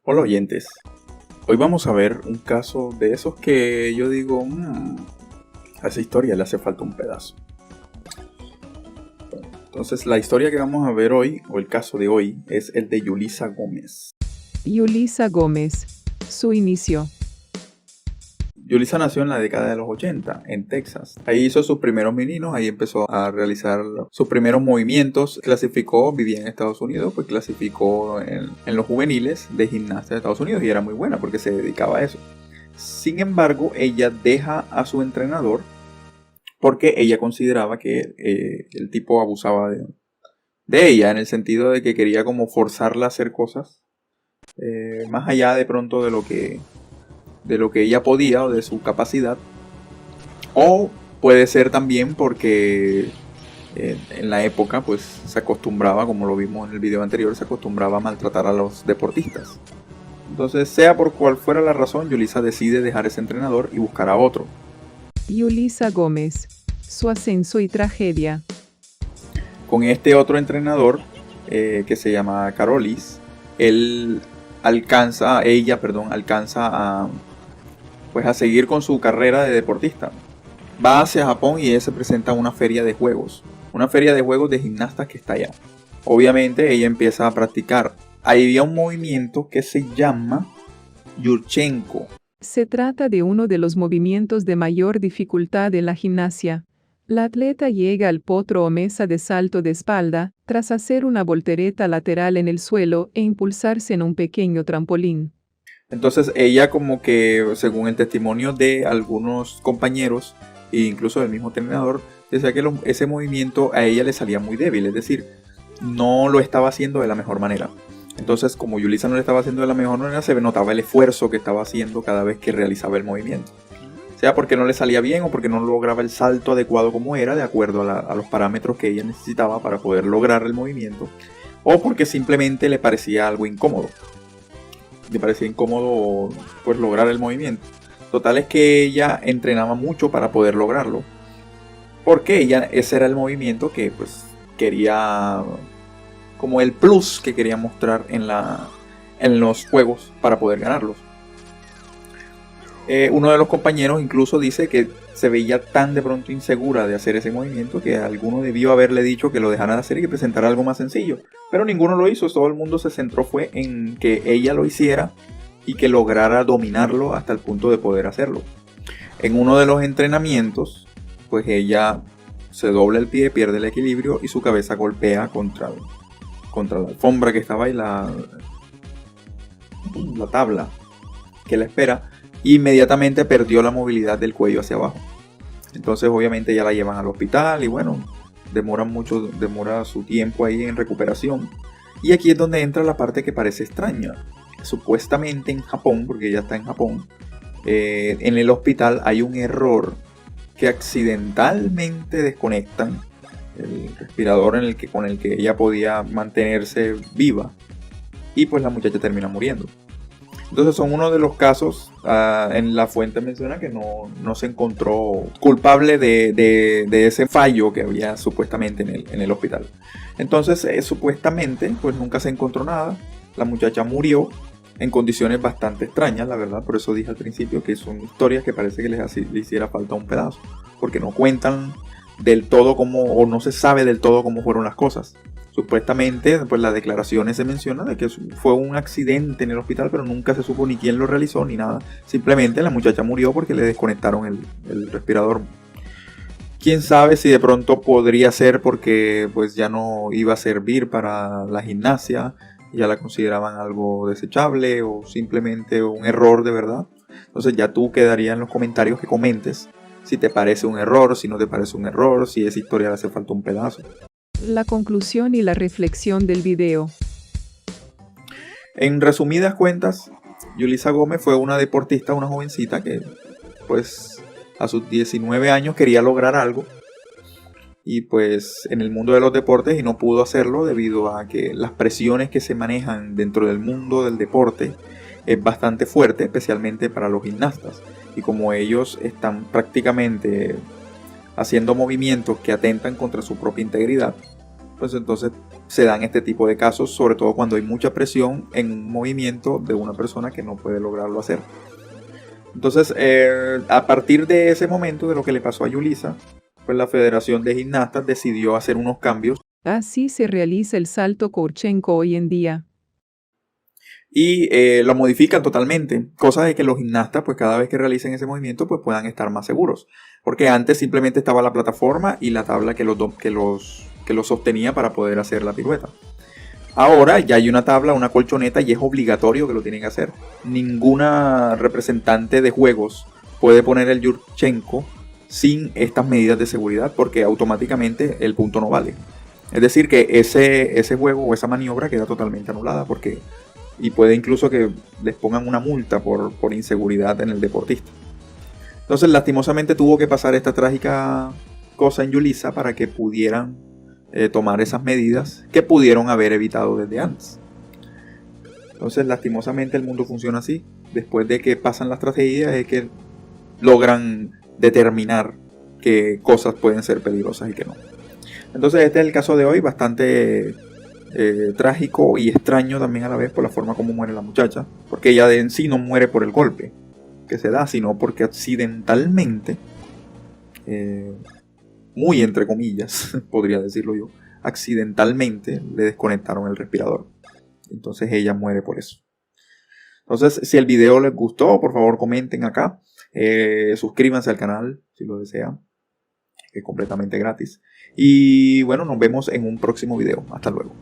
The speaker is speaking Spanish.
Hola oyentes, hoy vamos a ver un caso de esos que yo digo, a esa historia le hace falta un pedazo. Entonces la historia que vamos a ver hoy, o el caso de hoy, es el de Yulisa Gómez. Yulisa Gómez. Su inicio. Yulisa nació en la década de los 80 en Texas. Ahí hizo sus primeros meninos, ahí empezó a realizar sus primeros movimientos. Vivía en Estados Unidos, pues clasificó en los juveniles de gimnasia de Estados Unidos y era muy buena porque se dedicaba a eso. Sin embargo, ella deja a su entrenador porque ella consideraba que el tipo abusaba de ella, en el sentido de que quería como forzarla a hacer cosas más allá de pronto de lo que ella podía o de su capacidad. O puede ser también porque en la época pues se acostumbraba, como lo vimos en el video anterior, se acostumbraba a maltratar a los deportistas. Entonces, sea por cual fuera la razón, Yulisa decide dejar ese entrenador y buscar a otro. Yulisa Gómez. Su ascenso y tragedia. Con este otro entrenador que se llama Carolis, ella alcanza a seguir con su carrera de deportista. Va hacia Japón y ella se presenta a una feria de juegos de gimnastas que está allá. Obviamente ella empieza a practicar. Ahí había un movimiento que se llama Yurchenko. Se trata de uno de los movimientos de mayor dificultad en la gimnasia. La atleta llega al potro o mesa de salto de espalda, tras hacer una voltereta lateral en el suelo e impulsarse en un pequeño trampolín. Entonces ella, como que según el testimonio de algunos compañeros e incluso del mismo entrenador, decía que ese movimiento a ella le salía muy débil, es decir, no lo estaba haciendo de la mejor manera. Entonces, como Yulisa no lo estaba haciendo de la mejor manera, se notaba el esfuerzo que estaba haciendo cada vez que realizaba el movimiento. Sea porque no le salía bien o porque no lograba el salto adecuado como era, de acuerdo a los parámetros que ella necesitaba para poder lograr el movimiento, o porque simplemente le parecía algo incómodo. Le parecía incómodo pues lograr el movimiento. Total es que ella entrenaba mucho para poder lograrlo, porque ese era el movimiento que pues quería, como el plus que quería mostrar en los juegos para poder ganarlos. Uno de los compañeros incluso dice que se veía tan de pronto insegura de hacer ese movimiento que alguno debió haberle dicho que lo dejara de hacer y que presentara algo más sencillo. Pero ninguno lo hizo, todo el mundo se centró fue en que ella lo hiciera y que lograra dominarlo hasta el punto de poder hacerlo. En uno de los entrenamientos, pues ella se dobla el pie, pierde el equilibrio y su cabeza golpea contra la alfombra que estaba ahí, la tabla que la espera. Inmediatamente perdió la movilidad del cuello hacia abajo. Entonces obviamente ya la llevan al hospital y bueno, demora su tiempo ahí en recuperación. Y aquí es donde entra la parte que parece extraña. Supuestamente en Japón, porque ella está en Japón, en el hospital hay un error que accidentalmente desconectan el respirador con el que ella podía mantenerse viva, y pues la muchacha termina muriendo. Entonces son uno de los casos, en la fuente menciona que no se encontró culpable de ese fallo que había supuestamente en el hospital. Entonces supuestamente pues nunca se encontró nada, la muchacha murió en condiciones bastante extrañas, la verdad. Por eso dije al principio que son historias que parece que le hiciera falta un pedazo, porque no cuentan del todo o no se sabe del todo cómo fueron las cosas. Supuestamente, pues las declaraciones se menciona de que fue un accidente en el hospital, pero nunca se supo ni quién lo realizó ni nada. Simplemente la muchacha murió porque le desconectaron el respirador. Quién sabe si de pronto podría ser porque pues ya no iba a servir para la gimnasia, ya la consideraban algo desechable o simplemente un error de verdad. Entonces ya tú quedaría en los comentarios que comentes si te parece un error, si no te parece un error, si esa historia le hace falta un pedazo. La conclusión y la reflexión del video. En resumidas cuentas, Yulisa Gómez fue una deportista, una jovencita que pues a sus 19 años quería lograr algo y pues en el mundo de los deportes y no pudo hacerlo debido a que las presiones que se manejan dentro del mundo del deporte es bastante fuerte, especialmente para los gimnastas, y como ellos están prácticamente haciendo movimientos que atentan contra su propia integridad, pues entonces se dan este tipo de casos, sobre todo cuando hay mucha presión en un movimiento de una persona que no puede lograrlo hacer. Entonces, a partir de ese momento, de lo que le pasó a Yulisa, pues la Federación de Gimnastas decidió hacer unos cambios Así se realiza el salto Kurchenko hoy en día. y lo modifican totalmente, cosa de que los gimnastas, pues cada vez que realicen ese movimiento, pues puedan estar más seguros. Porque antes simplemente estaba la plataforma y la tabla que los sostenía para poder hacer la pirueta. Ahora ya hay una tabla, una colchoneta, y es obligatorio que lo tienen que hacer. Ninguna representante de juegos puede poner el Yurchenko sin estas medidas de seguridad, porque automáticamente el punto no vale. Es decir, que ese juego o esa maniobra queda totalmente anulada, y puede incluso que les pongan una multa por inseguridad en el deportista. Entonces, lastimosamente tuvo que pasar esta trágica cosa en Yulisa para que pudieran tomar esas medidas que pudieron haber evitado desde antes. Entonces, lastimosamente el mundo funciona así. Después de que pasan las tragedias es que logran determinar qué cosas pueden ser peligrosas y qué no. Entonces, este es el caso de hoy, bastante trágico y extraño también a la vez por la forma como muere la muchacha, porque ella en sí no muere por el golpe que se da, sino porque accidentalmente, muy entre comillas, podría decirlo yo, accidentalmente le desconectaron el respirador. Entonces ella muere por eso. Entonces, si el video les gustó, por favor comenten acá. Suscríbanse al canal si lo desean. Es completamente gratis. Y bueno, nos vemos en un próximo video. Hasta luego.